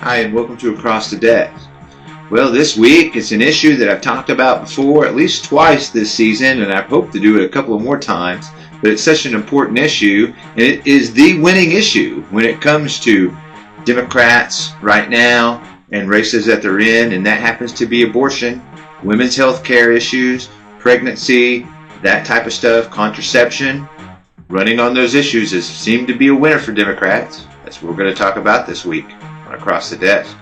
Hi, and welcome to Across the Desk. Well, this week it's an issue that I've talked about before at least twice this season, and I hope to do it a couple of more times, but it's such an important issue, and it is the winning issue when it comes to Democrats right now and races that they're in, and that happens to be abortion, women's health care issues, pregnancy, that type of stuff, contraception. Running on those issues has seemed to be a winner for Democrats. That's what we're going to talk about this week on Across the Desk.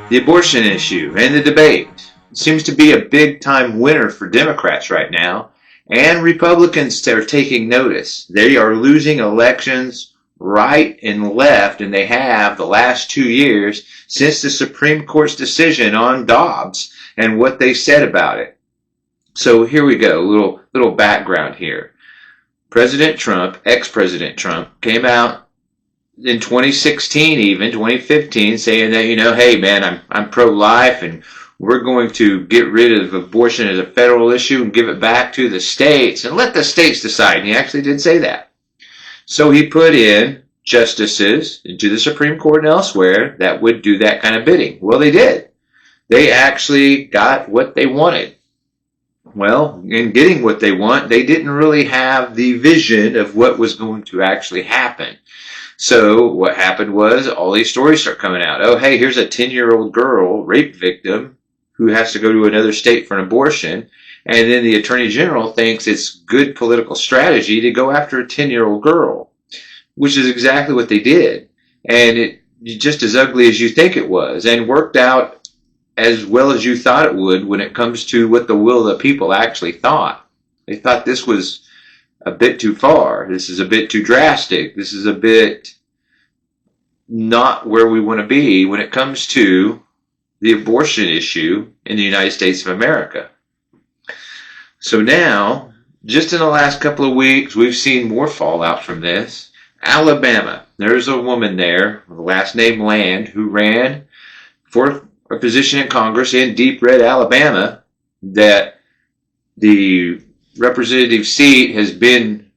The abortion issue and the debate seems to be a big-time winner for Democrats right now, and Republicans are taking notice. They are losing elections right and left, and they have the last 2 years since the Supreme Court's decision on Dobbs and what they said about it. So here we go, a little background here. President Trump, ex-President Trump, came out in 2016, even 2015, saying that, hey man, I'm pro-life and we're going to get rid of abortion as a federal issue and give it back to the states and let the states decide. And he actually did say that. So he put in justices into the Supreme Court and elsewhere that would do that kind of bidding. Well, they did. They actually got what they wanted. Well, in getting what they want, they didn't really have the vision of what was going to actually happen. So what happened was all these stories start coming out. Oh, hey, here's a 10-year-old girl, rape victim, who has to go to another state for an abortion. And then the Attorney General thinks it's good political strategy to go after a 10-year-old girl, which is exactly what they did. And it just as ugly as you think it was, and worked out as well as you thought it would when it comes to what the will of the people actually thought. They thought this was a bit too far. This is a bit too drastic. This is a bit not where we want to be when it comes to the abortion issue in the United States of America. So now, just in the last couple of weeks, we've seen more fallout from this. Alabama, there's a woman there, with the last name Land, who ran for a position in Congress in deep red Alabama, that the representative seat has been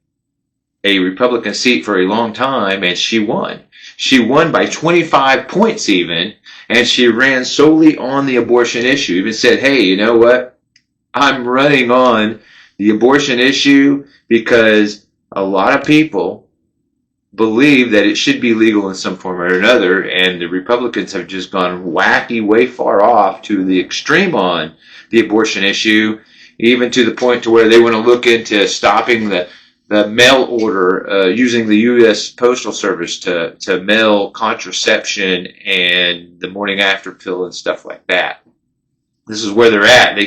a Republican seat for a long time, and she won. She won by 25 points even, and she ran solely on the abortion issue. Even said, hey, you know what? I'm running on the abortion issue because a lot of people believe that it should be legal in some form or another, and the Republicans have just gone wacky, way far off to the extreme on the abortion issue, even to the point to where they want to look into stopping the mail order, using the U.S. Postal Service to mail contraception and the morning after pill and stuff like that. This is where they're at.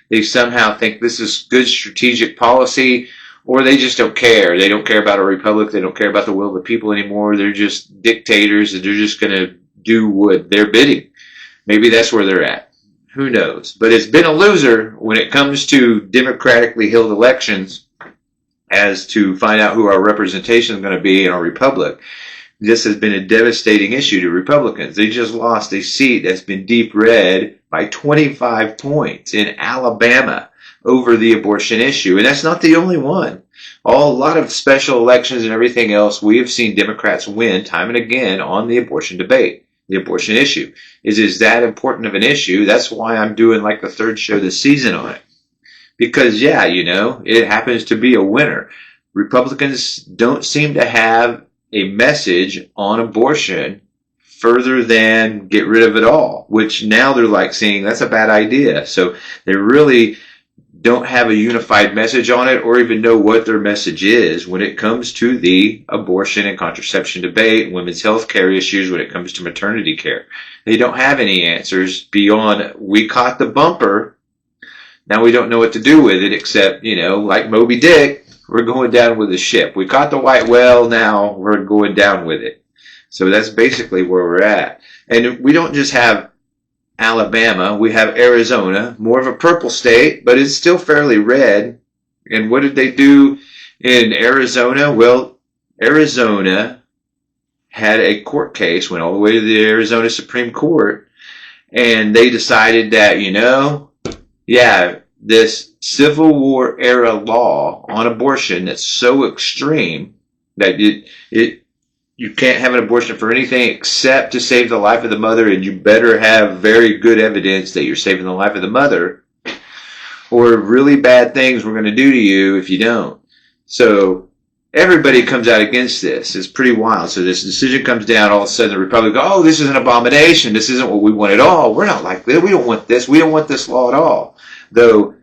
They somehow think this is good strategic policy, or they just don't care. They don't care about a republic. They don't care about the will of the people anymore. They're just dictators, and they're just going to do what they're bidding. Maybe that's where they're at. Who knows? But it's been a loser when it comes to democratically held elections as to find out who our representation is going to be in our republic. This has been a devastating issue to Republicans. They just lost a seat that's been deep red by 25 points in Alabama over the abortion issue. And that's not the only one. A lot of special elections and everything else, we have seen Democrats win time and again on the abortion debate, the abortion issue. Is that important of an issue? That's why I'm doing like the third show this season on it. Because, yeah, it happens to be a winner. Republicans don't seem to have a message on abortion further than get rid of it all, which now they're like saying that's a bad idea. So they really don't have a unified message on it, or even know what their message is when it comes to the abortion and contraception debate, women's health care issues, when it comes to maternity care. They don't have any answers beyond, we caught the bumper, now we don't know what to do with it, except, like Moby Dick, we're going down with the ship. We caught the white whale, now we're going down with it. So that's basically where we're at. And we don't just have Alabama, we have Arizona, more of a purple state, but it's still fairly red. And what did they do in Arizona? Well, Arizona had a court case, went all the way to the Arizona Supreme Court, and they decided that, this Civil War era law on abortion that's so extreme that you can't have an abortion for anything except to save the life of the mother, and you better have very good evidence that you're saving the life of the mother, or really bad things we're going to do to you if you don't. So everybody comes out against this. It's pretty wild. So this decision comes down, all of a sudden the Republicans go, oh, this is an abomination. This isn't what we want at all. We're not like this. We don't want this. We don't want this law at all. Though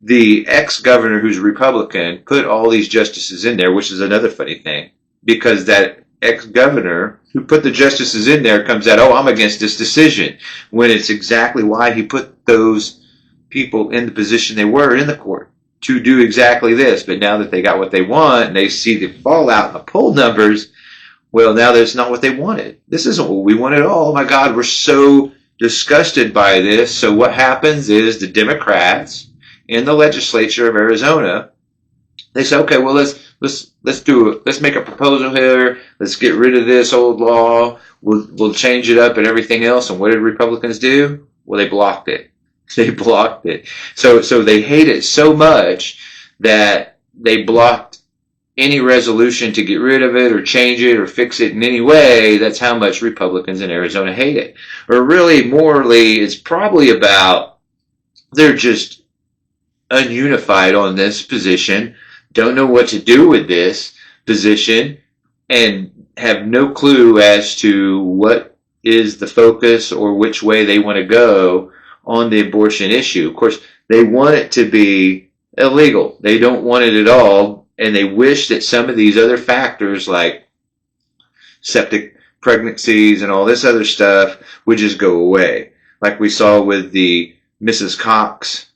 the ex-governor who's a Republican put all these justices in there, which is another funny thing, because that ex-governor who put the justices in there comes out, oh, I'm against this decision, when it's exactly why he put those people in the position they were in the court, to do exactly this. But now that they got what they want, and they see the fallout in the poll numbers, well, now that's not what they wanted. This isn't what we want at all. Oh my God, we're so disgusted by this. So what happens is the Democrats in the legislature of Arizona, they say, okay, well, let's make a proposal here. Let's get rid of this old law. We'll change it up and everything else. And what did Republicans do? Well, they blocked it. They blocked it. So they hate it so much that they blocked any resolution to get rid of it or change it or fix it in any way. That's how much Republicans in Arizona hate it. Or really, morally, it's probably about they're just ununified on this position, don't know what to do with this position, and have no clue as to what is the focus or which way they want to go on the abortion issue. Of course, they want it to be illegal. They don't want it at all, and they wish that some of these other factors like septic pregnancies and all this other stuff would just go away. Like we saw with the Mrs. Cox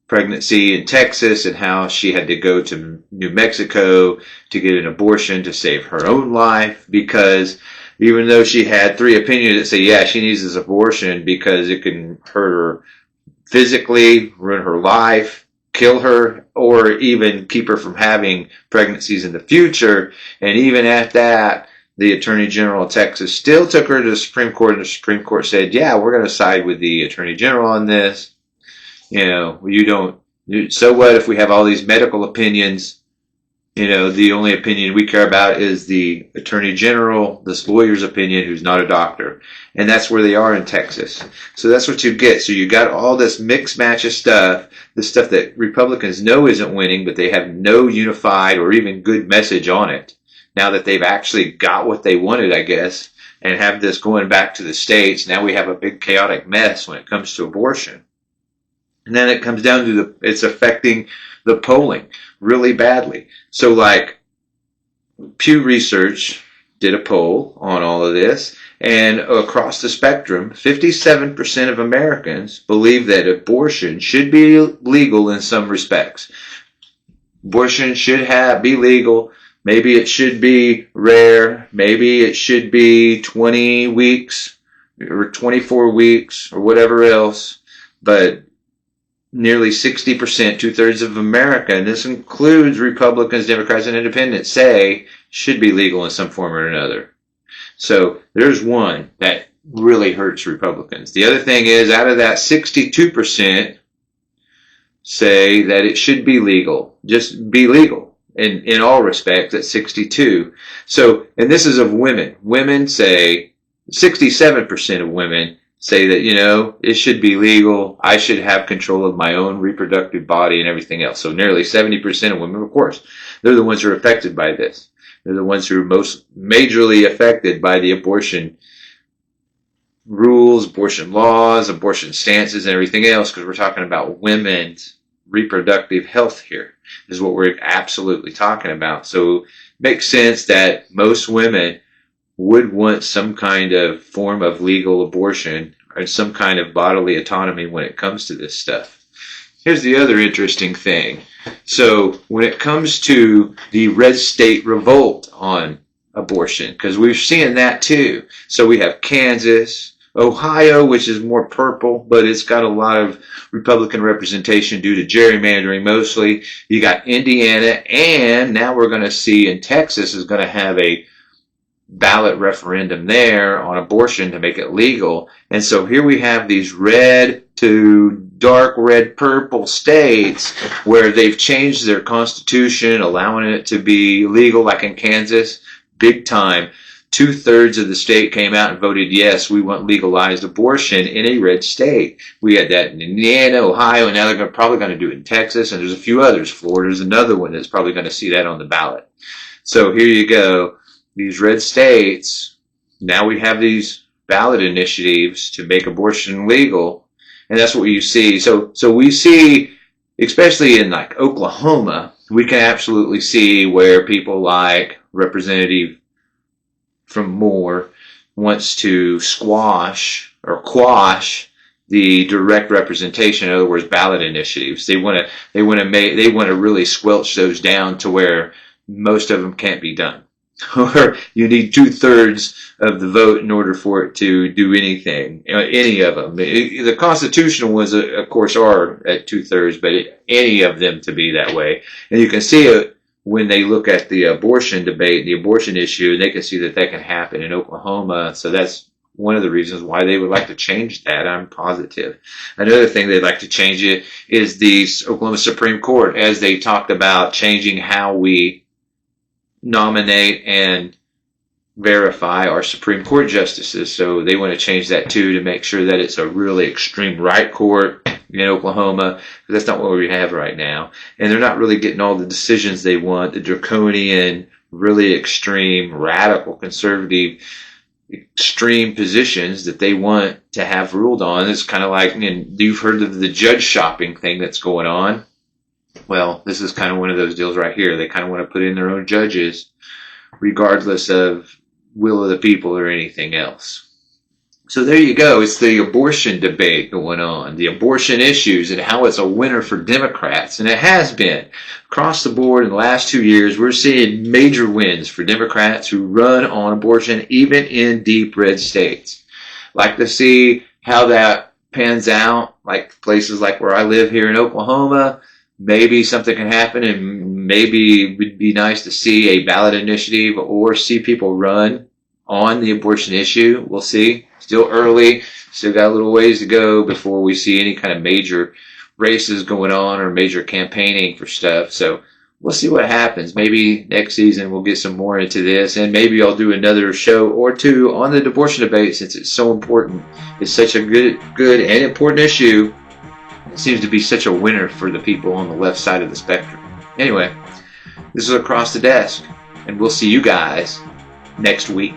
pregnancy in Texas, and how she had to go to New Mexico to get an abortion to save her own life, because even though she had 3 opinions that say, yeah, she needs this abortion because it can hurt her physically, ruin her life, kill her, or even keep her from having pregnancies in the future. And even at that, the Attorney General of Texas still took her to the Supreme Court, and the Supreme Court said, yeah, we're going to side with the Attorney General on this. You know, so what if we have all these medical opinions? You know, the only opinion we care about is the Attorney General, this lawyer's opinion, who's not a doctor. And that's where they are in Texas. So that's what you get. So you got all this mixed match of stuff, the stuff that Republicans know isn't winning, but they have no unified or even good message on it. Now that they've actually got what they wanted, I guess, and have this going back to the states, now we have a big chaotic mess when it comes to abortion. And then it comes down to it's affecting the polling really badly. So like Pew Research did a poll on all of this, and across the spectrum, 57% of Americans believe that abortion should be legal in some respects. Abortion should be legal. Maybe it should be rare. Maybe it should be 20 weeks or 24 weeks or whatever else. But nearly 60%, 2/3 of America, and this includes Republicans, Democrats, and Independents, say should be legal in some form or another. So there's one that really hurts Republicans. The other thing is, out of that, 62% say that it should be legal. Just be legal in all respects, at 62. So, and this is of women. Women say, 67% of women say that, you know, it should be legal. I should have control of my own reproductive body and everything else. So nearly 70% of women, of course, they're the ones who are affected by this. They're the ones who are most majorly affected by the abortion rules, abortion laws, abortion stances, and everything else, because we're talking about women's reproductive health here, is what we're absolutely talking about. So it makes sense that most women would want some kind of form of legal abortion or some kind of bodily autonomy when it comes to this stuff. Here's the other interesting thing. So when it comes to the red state revolt on abortion, because we're seeing that too. So we have Kansas, Ohio, which is more purple, but it's got a lot of Republican representation due to gerrymandering mostly. You got Indiana, and now we're going to see in Texas is going to have a ballot referendum there on abortion to make it legal. And so here we have these red to dark red purple states where they've changed their constitution, allowing it to be legal, like in Kansas, big time. 2/3 of the state came out and voted yes, we want legalized abortion in a red state. We had that in Indiana, Ohio, and now they're probably going to do it in Texas, and there's a few others. Florida's another one that's probably going to see that on the ballot. So here you go. These red states, now we have these ballot initiatives to make abortion legal, and that's what you see. So we see, especially in like Oklahoma, we can absolutely see where people like Representative from Moore wants to squash or quash the direct representation. In other words, ballot initiatives. They want to really squelch those down to where most of them can't be done. Or you need 2/3 of the vote in order for it to do anything, any of them. The constitutional ones, of course, are at 2/3, but any of them to be that way. And you can see it when they look at the abortion debate, the abortion issue, they can see that can happen in Oklahoma. So that's one of the reasons why they would like to change that, I'm positive. Another thing they'd like to change it is the Oklahoma Supreme Court, as they talked about changing how we nominate and verify our Supreme Court justices. So they want to change that too, to make sure that it's a really extreme right court in Oklahoma. That's not what we have right now. And they're not really getting all the decisions they want, the draconian, really extreme, radical, conservative, extreme positions that they want to have ruled on. It's kind of like, and you've heard of the judge shopping thing that's going on. Well, this is kind of one of those deals right here. They kind of want to put in their own judges, regardless of will of the people or anything else. So there you go. It's the abortion debate going on, the abortion issues, and how it's a winner for Democrats. And it has been. Across the board in the last 2 years, we're seeing major wins for Democrats who run on abortion, even in deep red states. Like to see how that pans out, like places like where I live here in Oklahoma. Maybe something can happen, and maybe it would be nice to see a ballot initiative or see people run on the abortion issue. We'll see. Still early. Still got a little ways to go before we see any kind of major races going on or major campaigning for stuff. So we'll see what happens. Maybe next season we'll get some more into this, and maybe I'll do another show or two on the abortion debate, since it's so important. It's such a good and important issue. It seems to be such a winner for the people on the left side of the spectrum. Anyway, this is Across the Desk, and we'll see you guys next week.